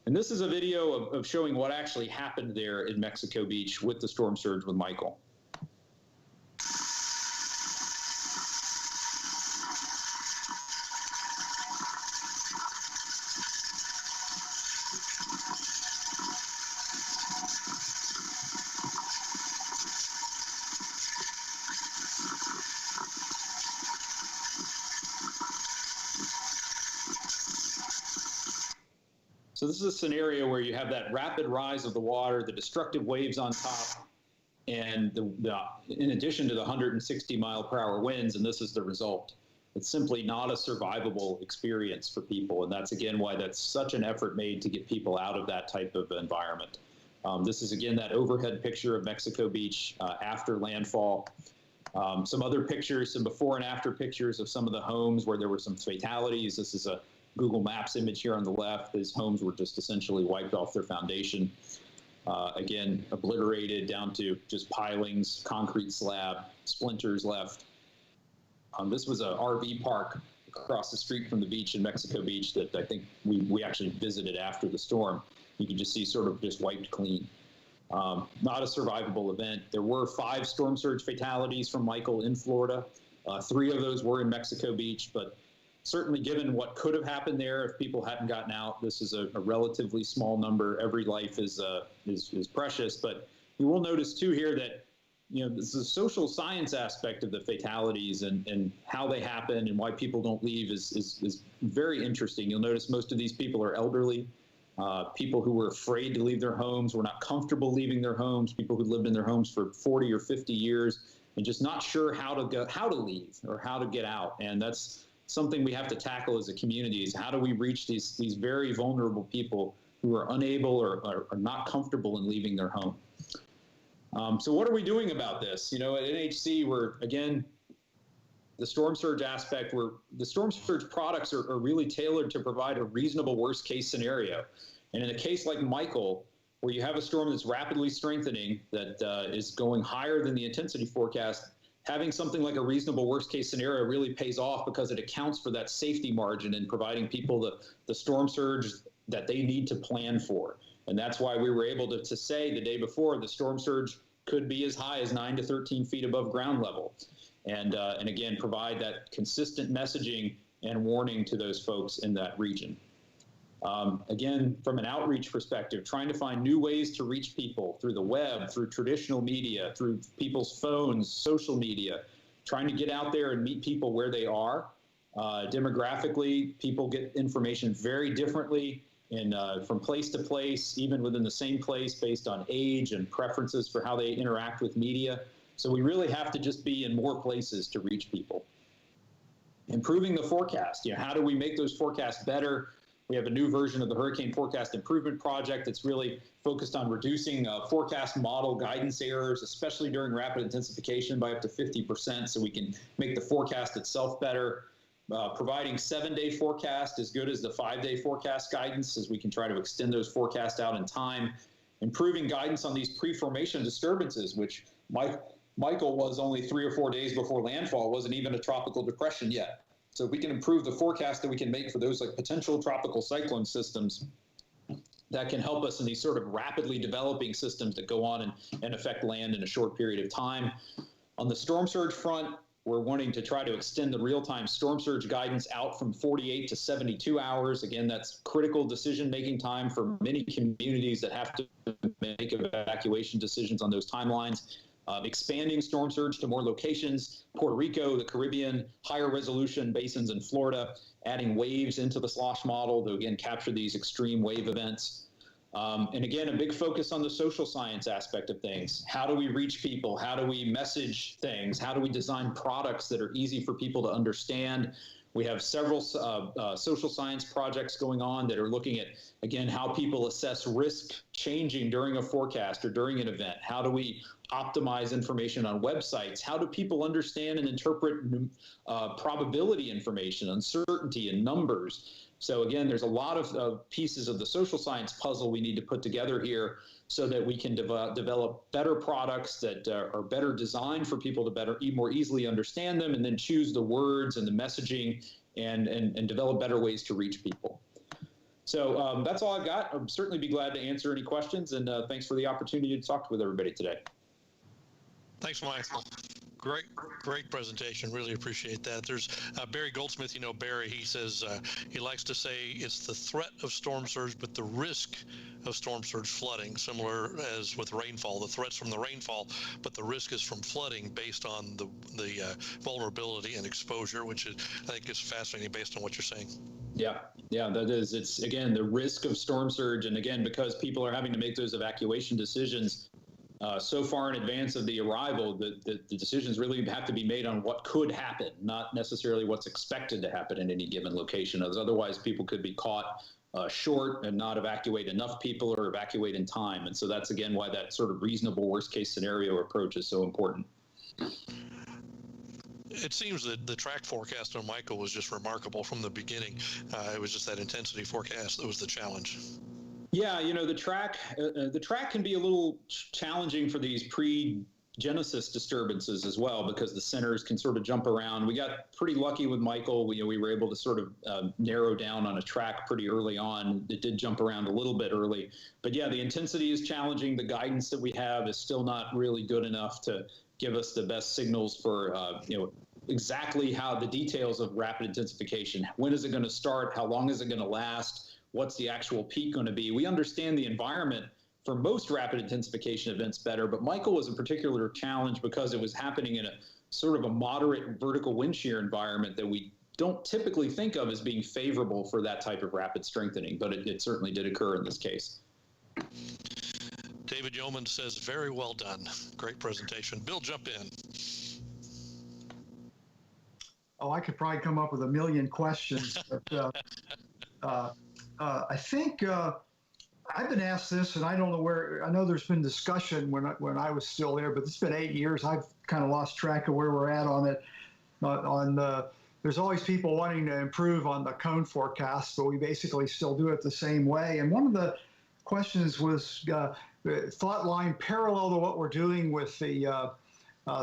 Speaker 4: And this is a video of showing what actually happened there in Mexico Beach with the storm surge with Michael. So this is a scenario where you have that rapid rise of the water, the destructive waves on top, and in addition to the 160-mile-per-hour winds, and this is the result. It's simply not a survivable experience for people, and that's, again, why that's such an effort made to get people out of that type of environment. This is, again, that overhead picture of Mexico Beach after landfall. Some other pictures, some before and after pictures of some of the homes where there were some fatalities. This is a Google Maps image here on the left. These homes were just essentially wiped off their foundation. Again, obliterated down to just pilings, concrete slab, splinters left. This was an RV park across the street from the beach in Mexico Beach that I think we actually visited after the storm. You can just see sort of just wiped clean. Not a survivable event. There were 5 storm surge fatalities from Michael in Florida. 3 of those were in Mexico Beach, but certainly given what could have happened there if people hadn't gotten out, this is a relatively small number. Every life is precious, but you will notice too here that, you know, this is a social science aspect of the fatalities and how they happen and why people don't leave is very interesting. You'll notice most of these people are elderly, people who were afraid to leave their homes, were not comfortable leaving their homes, people who lived in their homes for 40 or 50 years and just not sure how to leave or how to get out. And that's something we have to tackle as a community is how do we reach these very vulnerable people who are unable or are not comfortable in leaving their home. So what are we doing about this? You know, at NHC, we're, again, the storm surge aspect, where the storm surge products are really tailored to provide a reasonable worst case scenario. And in a case like Michael, where you have a storm that's rapidly strengthening, that is going higher than the intensity forecast, having something like a reasonable worst case scenario really pays off because it accounts for that safety margin and providing people the storm surge that they need to plan for. And that's why we were able to say the day before the storm surge could be as high as 9 to 13 feet above ground level. And again, provide that consistent messaging and warning to those folks in that region. Again, from an outreach perspective, trying to find new ways to reach people through the web, through traditional media, through people's phones, social media, trying to get out there and meet people where they are. Demographically, people get information very differently from place to place, even within the same place, based on age and preferences for how they interact with media. So we really have to just be in more places to reach people. Improving the forecast. How do we make those forecasts better? We have a new version of the Hurricane Forecast Improvement Project that's really focused on reducing forecast model guidance errors, especially during rapid intensification, by up to 50%, so we can make the forecast itself better. Providing 7-day forecast as good as the 5-day forecast guidance, as we can try to extend those forecasts out in time. Improving guidance on these pre-formation disturbances, which Michael was only 3 or 4 days before landfall, wasn't even a tropical depression yet. So if we can improve the forecast that we can make for those like potential tropical cyclone systems, that can help us in these sort of rapidly developing systems that go on and affect land in a short period of time. On the storm surge front, we're wanting to try to extend the real-time storm surge guidance out from 48 to 72 hours. Again, that's critical decision-making time for many communities that have to make evacuation decisions on those timelines. Expanding storm surge to more locations, Puerto Rico, the Caribbean, higher resolution basins in Florida, adding waves into the slosh model to, again, capture these extreme wave events. And again, a big focus on the social science aspect of things. How do we reach people? How do we message things? How do we design products that are easy for people to understand? We have several social science projects going on that are looking at, again, how people assess risk changing during a forecast or during an event. How do we optimize information on websites? How do people understand and interpret probability information, uncertainty, and numbers? So again, there's a lot of pieces of the social science puzzle we need to put together here so that we can develop better products that are better designed for people to more easily understand them, and then choose the words and the messaging and develop better ways to reach people. So that's all I've got. I'll certainly be glad to answer any questions, and thanks for the opportunity to talk with everybody today.
Speaker 2: Thanks, Michael. Great presentation. Really appreciate that. There's Barry Goldsmith. Barry, he says he likes to say it's the threat of storm surge, but the risk of storm surge flooding, similar as with rainfall. The threat's from the rainfall, but the risk is from flooding based on the vulnerability and exposure, which I think is fascinating based on what you're saying. Yeah, that is. It's, again, the risk of storm surge. And again, because people are having to make those evacuation decisions so far in advance of the arrival, the decisions really have to be made on what could happen, not necessarily what's expected to happen in any given location. Otherwise, people could be caught short and not evacuate enough people or evacuate in time. And so that's, again, why that sort of reasonable worst case scenario approach is so important. It seems that the track forecast on Michael was just remarkable from the beginning. It was just that intensity forecast that was the challenge. Yeah, the track can be a little challenging for these pre-genesis disturbances as well, because the centers can sort of jump around. We got pretty lucky with Michael. We were able to sort of narrow down on a track pretty early on. It did jump around a little bit early. But yeah, the intensity is challenging. The guidance that we have is still not really good enough to give us the best signals for, exactly how the details of rapid intensification. When is it going to start? How long is it going to last? What's the actual peak going to be? We understand the environment for most rapid intensification events better, but Michael was a particular challenge because it was happening in a sort of a moderate vertical wind shear environment that we don't typically think of as being favorable for that type of rapid strengthening, but it certainly did occur in this case. David Yeoman says, very well done. Great presentation. Bill, jump in.
Speaker 3: Oh, I could probably come up with a million questions, but I think I've been asked this, and I don't know where. I know there's been discussion when I was still there, but it's been 8 years. I've kind of lost track of where we're at on it. on the. There's always people wanting to improve on the cone forecast, but we basically still do it the same way. And one of the questions was thought line parallel to what we're doing with the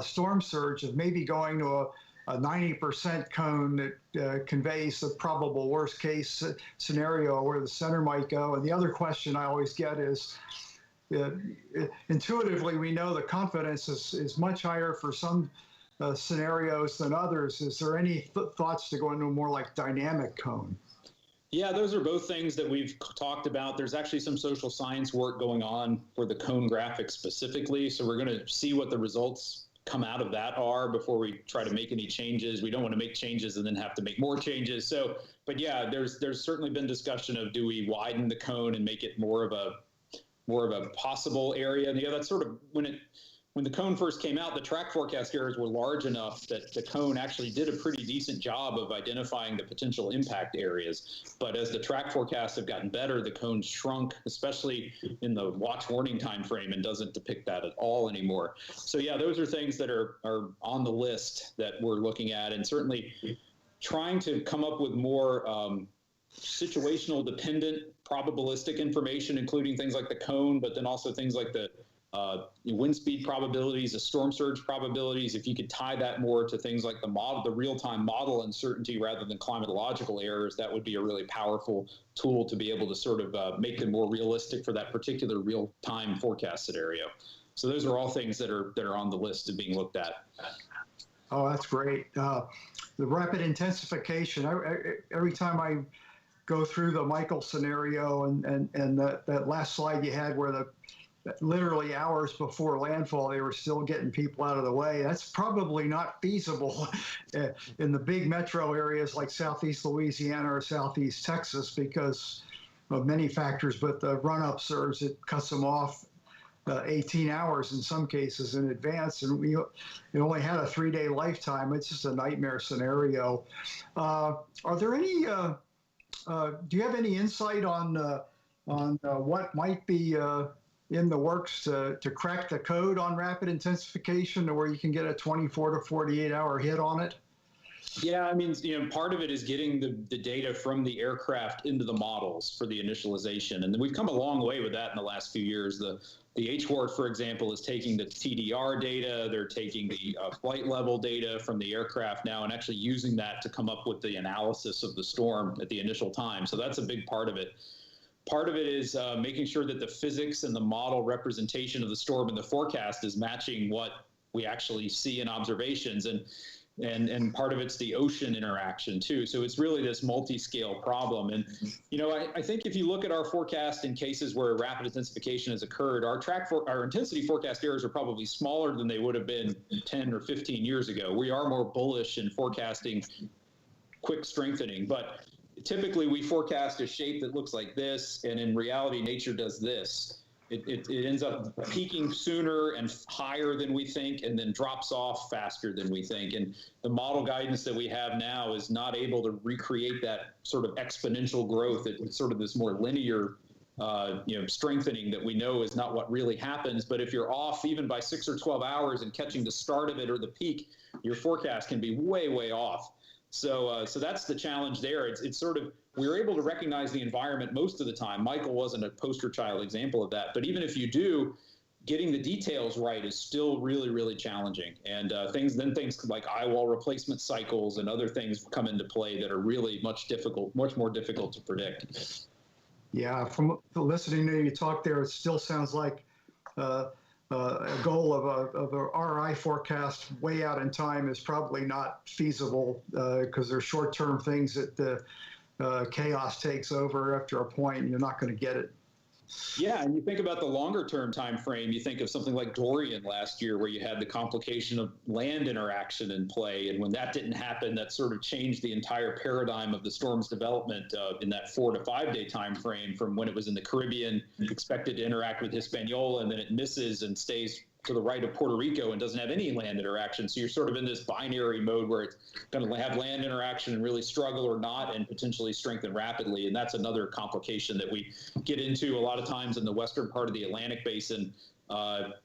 Speaker 3: storm surge of maybe going to a 90% cone that conveys the probable worst case scenario where the center might go. And the other question I always get is, intuitively, we know the confidence is much higher for some scenarios than others. Is there any thoughts to go into a more like dynamic cone?
Speaker 4: Yeah, those are both things that we've talked about. There's actually some social science work going on for the cone graphics specifically. So we're going to see what the results come out of that are before we try to make any changes. We don't want to make changes and then have to make more changes. So, but yeah, there's certainly been discussion of, do we widen the cone and make it more of a possible area? And yeah, that's sort of when the cone first came out, the track forecast areas were large enough that the cone actually did a pretty decent job of identifying the potential impact areas. But as the track forecasts have gotten better, the cone shrunk, especially in the watch warning time frame, and doesn't depict that at all anymore. So yeah, those are things that are on the list that we're looking at, and certainly trying to come up with more situational dependent probabilistic information, including things like the cone, but then also things like the wind speed probabilities, the storm surge probabilities. If you could tie that more to things like the model, the real-time model uncertainty rather than climatological errors, that would be a really powerful tool to be able to sort of make them more realistic for that particular real-time forecast scenario. So those are all things that are on the list of being looked at.
Speaker 3: Oh, that's great. The rapid intensification. Every time I go through the Michael scenario and that last slide you had where literally hours before landfall, they were still getting people out of the way. That's probably not feasible in the big metro areas like Southeast Louisiana or Southeast Texas because of many factors, but the run-up surge, it cuts them off 18 hours in some cases in advance, and it only had a 3-day lifetime. It's just a nightmare scenario. Are there any, do you have any insight on what might be in the works to crack the code on rapid intensification to where you can get a 24 to 48 hour hit on it?
Speaker 4: Yeah, I mean, part of it is getting the data from the aircraft into the models for the initialization. And we've come a long way with that in the last few years. The HWART, for example, is taking the TDR data. They're taking the flight level data from the aircraft now and actually using that to come up with the analysis of the storm at the initial time. So that's a big part of it. Part of it is making sure that the physics and the model representation of the storm in the forecast is matching what we actually see in observations. And part of it's the ocean interaction too. So it's really this multi-scale problem. And, I think if you look at our forecast in cases where rapid intensification has occurred, our intensity forecast errors are probably smaller than they would have been 10 or 15 years ago. We are more bullish in forecasting quick strengthening, but typically we forecast a shape that looks like this, and in reality, nature does this. It ends up peaking sooner and higher than we think, and then drops off faster than we think. And the model guidance that we have now is not able to recreate that sort of exponential growth. It's sort of this more linear strengthening that we know is not what really happens. But if you're off even by 6 or 12 hours and catching the start of it or the peak, your forecast can be way, way off. So that's the challenge there. It's sort of, we were able to recognize the environment most of the time. Michael wasn't a poster child example of that. But even if you do, getting the details right is still really, really challenging. And things like eye wall replacement cycles and other things come into play that are really much more difficult to predict.
Speaker 3: Yeah, from listening to you talk there, it still sounds like a goal of a RI forecast way out in time is probably not feasible because they're short-term things that the chaos takes over after a point and you're not going to get it.
Speaker 4: Yeah, and you think about the longer term time frame, you think of something like Dorian last year where you had the complication of land interaction in play. And when that didn't happen, that sort of changed the entire paradigm of the storm's development in that 4 to 5 day time frame from when it was in the Caribbean, expected to interact with Hispaniola, and then it misses and stays to the right of Puerto Rico and doesn't have any land interaction. So you're sort of in this binary mode where it's going to have land interaction and really struggle or not and potentially strengthen rapidly. And that's another complication that we get into a lot of times in the western part of the Atlantic basin.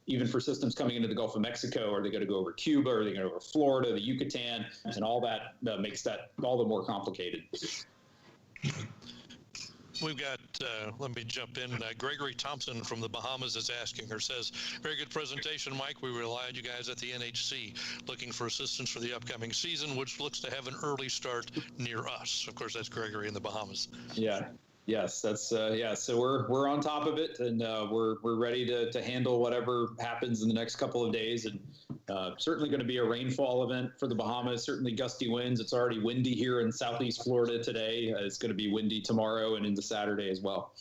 Speaker 4: even for systems coming into the Gulf of Mexico. Are they going to go over Cuba? Are they going to go over Florida, the Yucatan? And all that makes that all the more complicated.
Speaker 2: We've got, let me jump in. Gregory Thompson from the Bahamas is asking or says, very good presentation, Mike. We rely on you guys at the NHC looking for assistance for the upcoming season, which looks to have an early start near us. Of course, that's Gregory in the Bahamas.
Speaker 4: Yeah. Yes, that's yeah. So we're on top of it, and we're ready to handle whatever happens in the next couple of days. And certainly going to be a rainfall event for the Bahamas. Certainly gusty winds. It's already windy here in southeast Florida today. It's going to be windy tomorrow and into Saturday as well.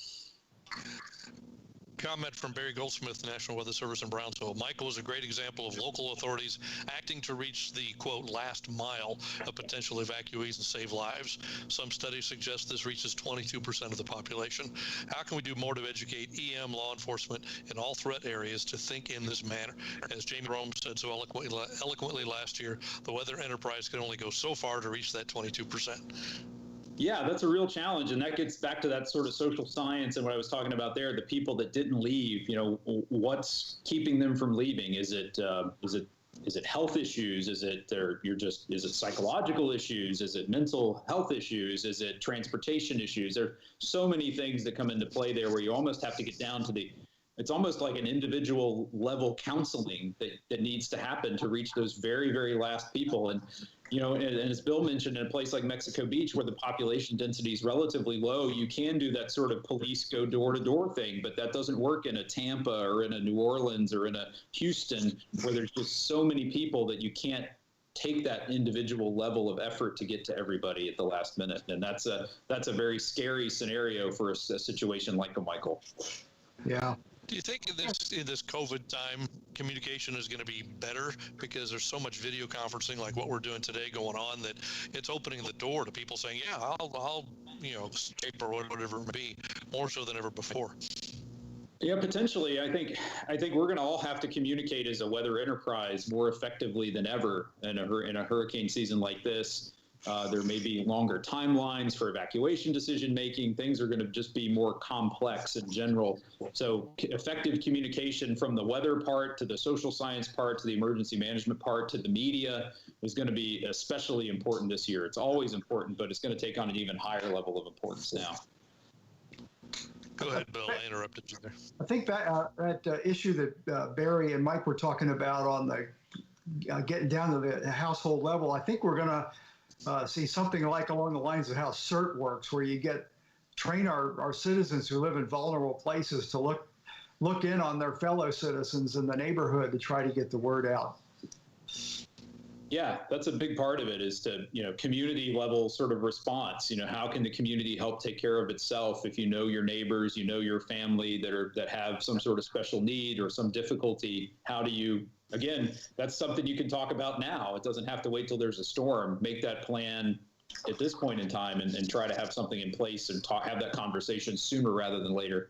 Speaker 2: Comment from Barry Goldsmith, National Weather Service in Brownsville. Michael is a great example of local authorities acting to reach the, quote, last mile of potential evacuees and save lives. Some studies suggest this reaches 22% of the population. How can we do more to educate EM law enforcement in all threat areas to think in this manner? As Jamie Rome said so eloquently last year, the weather enterprise can only go so far to reach that 22%.
Speaker 4: Yeah, that's a real challenge, and that gets back to that sort of social science and what I was talking about there. The people that didn't leave, you know, what's keeping them from leaving? Is it health issues? Is it psychological issues? Is it mental health issues? Is it transportation issues? There are so many things that come into play there where you almost have to get down to it's almost like an individual level counseling that needs to happen to reach those very, very last people. And you know, and as Bill mentioned, in a place like Mexico Beach, where the population density is relatively low, you can do that sort of police go door-to-door thing, but that doesn't work in a Tampa or in a New Orleans or in a Houston, where there's just so many people that you can't take that individual level of effort to get to everybody at the last minute. And that's a very scary scenario for a situation like a Michael.
Speaker 3: Yeah.
Speaker 2: Do you think in this COVID time, communication is going to be better because there's so much video conferencing like what we're doing today going on that it's opening the door to people saying, yeah, I'll Skype or whatever it may be, more so than ever before?
Speaker 4: Yeah, potentially. I think we're going to all have to communicate as a weather enterprise more effectively than ever in a hurricane season like this. There may be longer timelines for evacuation decision making. Things are going to just be more complex in general. So effective communication from the weather part to the social science part to the emergency management part to the media is going to be especially important this year. It's always important, but it's going to take on an even higher level of importance now.
Speaker 2: Go ahead, Bill. I interrupted you there.
Speaker 3: I think that issue that Barry and Mike were talking about on the getting down to the household level, I think we're going to see something like along the lines of how CERT works, where you train our citizens who live in vulnerable places to look in on their fellow citizens in the neighborhood to try to get the word out.
Speaker 4: Yeah, that's a big part of it, is to, community level sort of response. How can the community help take care of itself? If you know your neighbors, you know your family that have some sort of special need or some difficulty, how do you, again, that's something you can talk about now. It doesn't have to wait till there's a storm. Make that plan at this point in time and try to have something in place and have that conversation sooner rather than later.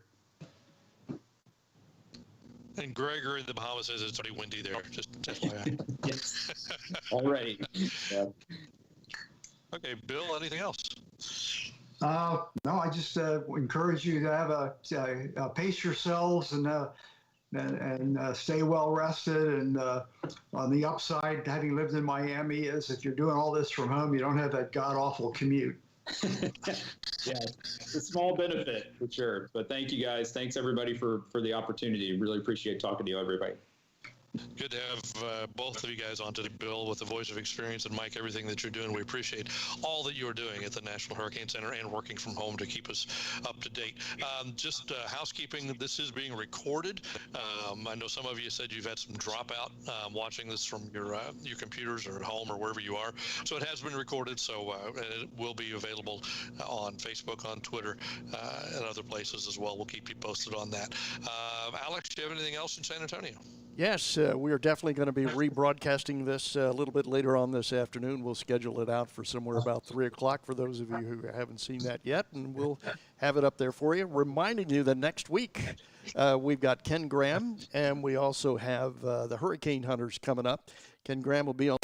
Speaker 2: And Gregory in the Bahamas says it's pretty windy there. Just FYI.
Speaker 4: Yes. Already. Yeah.
Speaker 2: Okay, Bill, anything else?
Speaker 3: No, I just encourage you to have pace yourselves and stay well rested. And on the upside, having lived in Miami, is if you're doing all this from home, you don't have that god awful commute.
Speaker 4: Yeah, it's a small benefit for sure. But thank you guys. Thanks everybody for the opportunity. Really appreciate talking to you, everybody.
Speaker 2: Good to have both of you guys on today, Bill, with the voice of experience, and Mike, everything that you're doing. We appreciate all that you're doing at the National Hurricane Center and working from home to keep us up to date. Just housekeeping, this is being recorded. I know some of you said you've had some dropout watching this from your computers or at home or wherever you are. So it has been recorded, so it will be available on Facebook, on Twitter, and other places as well. We'll keep you posted on that. Alex, do you have anything else in San Antonio?
Speaker 1: Yes, we are definitely going to be rebroadcasting this a little bit later on this afternoon. We'll schedule it out for somewhere about 3 o'clock for those of you who haven't seen that yet, and we'll have it up there for you. Reminding you that next week we've got Ken Graham, and we also have the Hurricane Hunters coming up. Ken Graham will be on